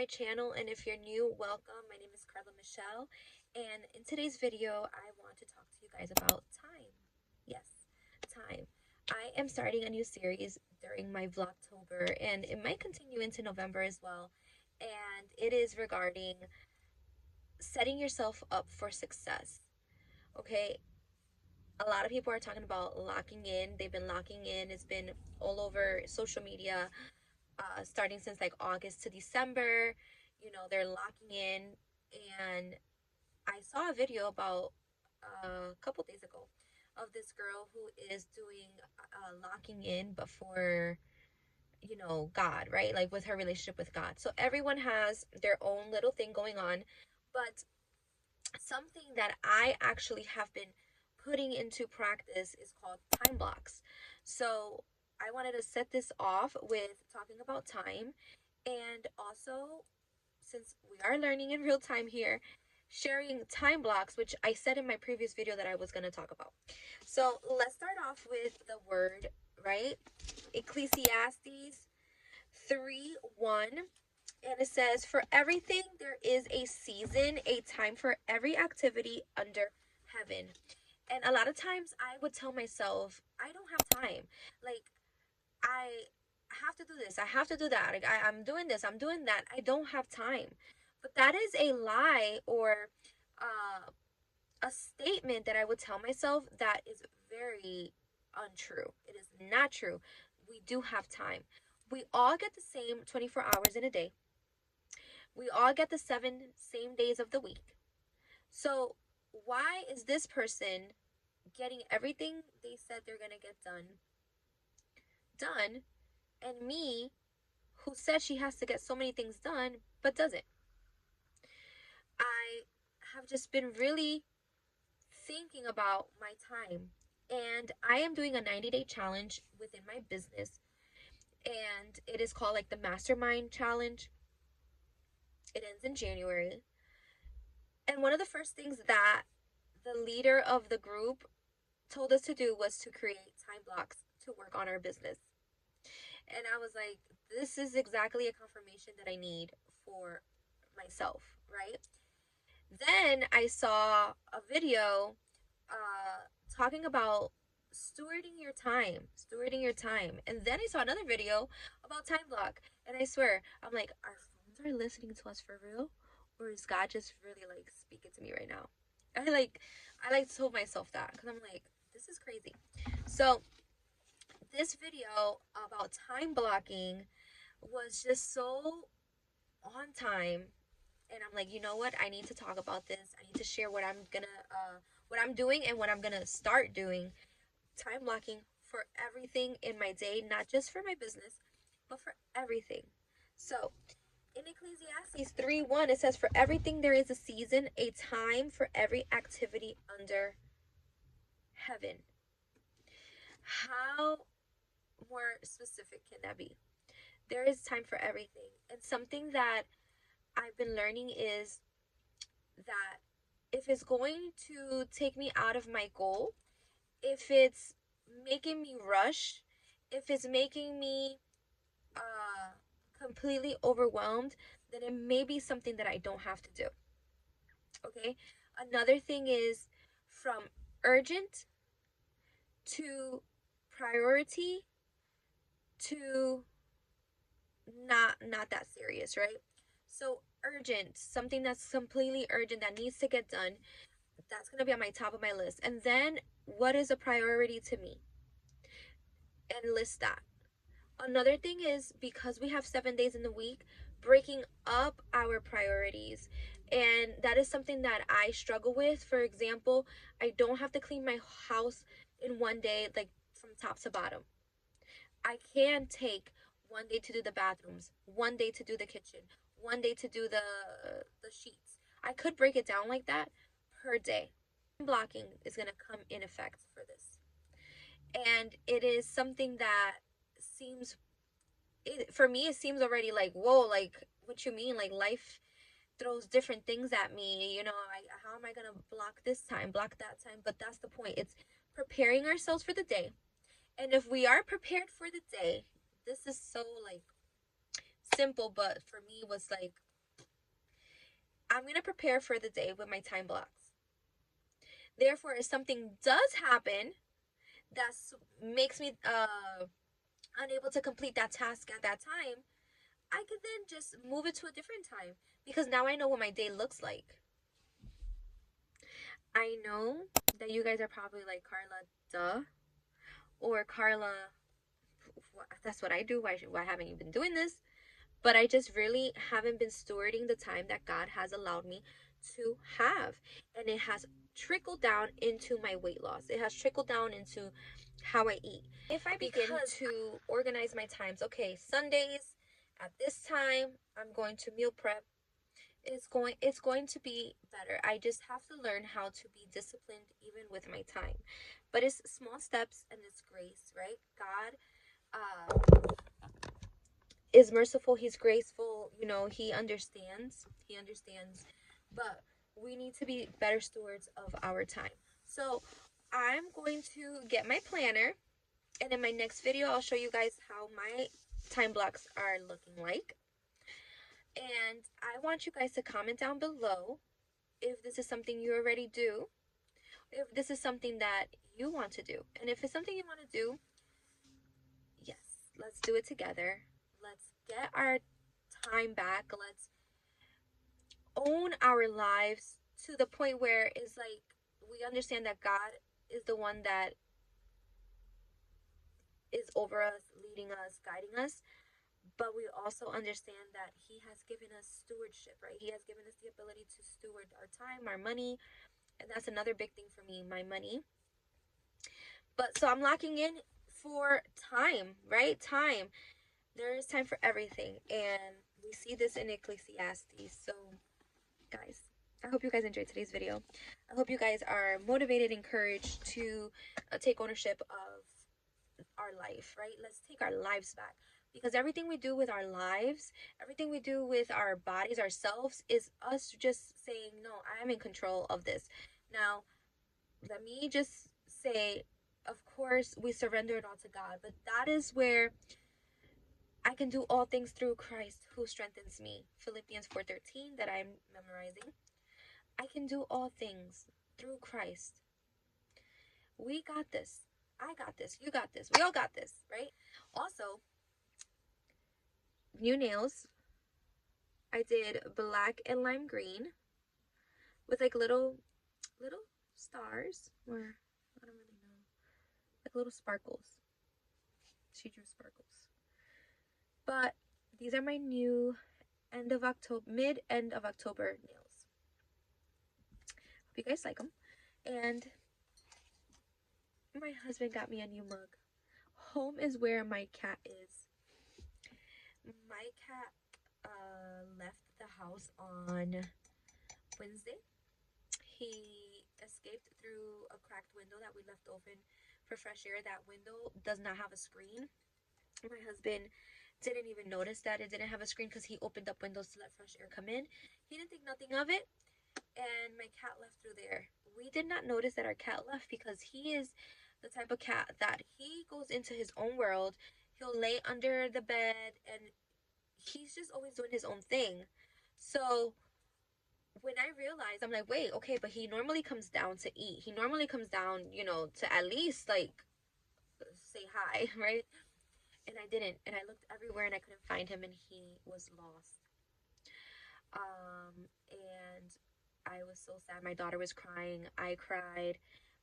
channel, and if you're new, welcome. My name is Carla Michelle, and in today's video I want to talk to you guys about time. Yes, time. I am starting a new series during my Vlogtober, and it might continue into November as well, and it is regarding setting yourself up for success. Okay, a lot of people are talking about locking in. They've been locking in. It's been all over social media, starting since like August to December. They're locking in. And I saw a video about a couple days ago of this girl who is doing locking in, but for, God, right? Like with her relationship with God. So everyone has their own little thing going on. But something that I actually have been putting into practice is called time blocks. So I wanted to set this off with talking about time, and also, since we are learning in real time here, sharing time blocks, which I said in my previous video that I was going to talk about. So let's start off with the word, right? Ecclesiastes 3:1. And it says, "For everything there is a season, a time for every activity under heaven." And a lot of times I would tell myself, I don't have time. Like, I have to do this, I have to do that. Like, I'm doing this, I'm doing that. I don't have time. But that is a lie, or a statement that I would tell myself that is very untrue. It is not true. We do have time. We all get the same 24 hours in a day. We all get the same days of the week. So why is this person getting everything they said they're going to get done, and me, who said she has to get so many things done, but doesn't? I have just been really thinking about my time, and I am doing a 90-day challenge within my business, and it is called like the Mastermind Challenge. It ends in January. And one of the first things that the leader of the group told us to do was to create time blocks to work on our business. And I was like, this is exactly a confirmation that I need for myself, right? Then I saw a video talking about stewarding your time. And then I saw another video about time block. And I swear, I'm like, our phones are listening to us for real? Or is God just really like speaking to me right now? I told myself that, because I'm like, this is crazy. So this video about time blocking was just so on time, and I'm like, you know what? I need to talk about this. I need to share what I'm doing and what I'm gonna start doing. Time blocking for everything in my day, not just for my business, but for everything. So in Ecclesiastes 3:1, it says, "For everything there is a season, a time for every activity under heaven." How more specific can that be? There is time for everything. And something that I've been learning is that if it's going to take me out of my goal, if it's making me rush, if it's making me completely overwhelmed, then it may be something that I don't have to do. Okay? Another thing is, from urgent to priority to not that serious, right? So urgent, something that's completely urgent that needs to get done, that's going to be on my top of my list. And then what is a priority to me? And list that. Another thing is, because we have 7 days in the week, breaking up our priorities. And that is something that I struggle with. For example, I don't have to clean my house in one day, like from top to bottom. I can take one day to do the bathrooms, one day to do the kitchen, one day to do the sheets. I could break it down like that per day. Blocking is going to come in effect for this. And it is something that for me, it seems already like, whoa, like, what you mean? Like, life throws different things at me. How am I going to block this time, block that time? But that's the point. It's preparing ourselves for the day. And if we are prepared for the day, this is so like simple, but for me was like I'm going to prepare for the day with my time blocks. Therefore, if something does happen that makes me unable to complete that task at that time, I could then just move it to a different time because now I know what my day looks like. I know that you guys are probably like, Carla, duh. Or Carla, that's what I do. Why haven't you been doing this? But I just really haven't been stewarding the time that God has allowed me to have. And it has trickled down into my weight loss. It has trickled down into how I eat. If I begin to organize my times, okay, Sundays at this time, I'm going to meal prep. It's going to be better. I just have to learn how to be disciplined even with my time. But it's small steps and it's grace, right? God is merciful, he's graceful, he understands. He understands. But we need to be better stewards of our time. So I'm going to get my planner, and in my next video I'll show you guys how my time blocks are looking like. And I want you guys to comment down below if this is something you already do, if this is something that you want to do. And if it's something you want to do, yes, let's do it together. Let's get our time back. Let's own our lives to the point where it's like we understand that God is the one that is over us, leading us, guiding us. But we also understand that he has given us stewardship, right? He has given us the ability to steward our time, our money. And that's another big thing for me, my money. But so I'm locking in for time, right? Time. There is time for everything. And we see this in Ecclesiastes. So, guys, I hope you guys enjoyed today's video. I hope you guys are motivated, encouraged to take ownership of our life, right? Let's take our lives back. Because everything we do with our lives, everything we do with our bodies, ourselves, is us just saying, no, I am in control of this. Now, let me just say, of course, we surrender it all to God. But that is where I can do all things through Christ who strengthens me. Philippians 4:13 that I'm memorizing. I can do all things through Christ. We got this. I got this. You got this. We all got this, right? Also, new nails. I did black and lime green with like little stars, or I don't really know, like little sparkles. She drew sparkles. But these are my new mid-end of October nails. Hope you guys like them. And my husband got me a new mug. Home is where my cat is. My cat left the house on Wednesday. He escaped through a cracked window that we left open for fresh air. That window does not have a screen. My husband didn't even notice that it didn't have a screen because he opened up windows to let fresh air come in. He didn't think nothing of it, and my cat left through there. We did not notice that our cat left because he is the type of cat that he goes into his own world. He'll lay under the bed, and he's just always doing his own thing. So when I realized, I'm like, wait, okay, but he normally comes down to eat. He normally comes down, to at least like say hi, right? And I didn't. And I looked everywhere and I couldn't find him, and he was lost. And I was so sad. My daughter was crying. I cried.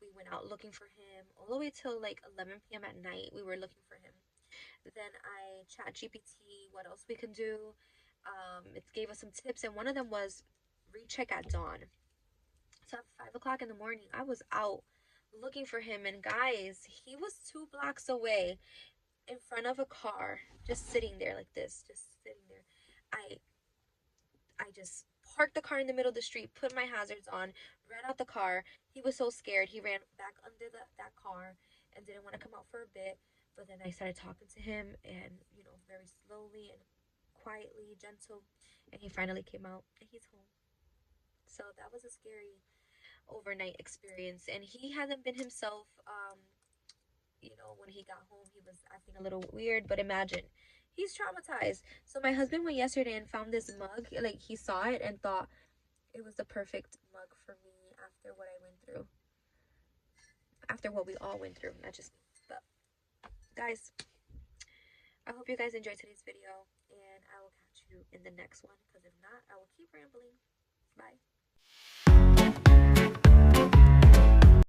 We went out looking for him all the way till like 11 p.m. at night. We were looking for him. Then I chat GPT what else we can do. It gave us some tips, and one of them was recheck at dawn. So at 5 o'clock in the morning, I was out looking for him, and guys, he was 2 blocks away in front of a car, just sitting there like this, just sitting there. I just parked the car in the middle of the street, put my hazards on, ran out the car. He was so scared. He ran back under that car and didn't want to come out for a bit. But then I started talking to him, and very slowly and quietly, gentle, and he finally came out, and he's home. So that was a scary overnight experience, and he hasn't been himself. When he got home, he was acting a little weird, but imagine, he's traumatized. So my husband went yesterday and found this mug. Like, he saw it and thought it was the perfect mug for me after what I went through. After what we all went through, not just me. But guys, I hope you guys enjoyed today's video, and I will catch you in the next one, because if not, I will keep rambling. Bye.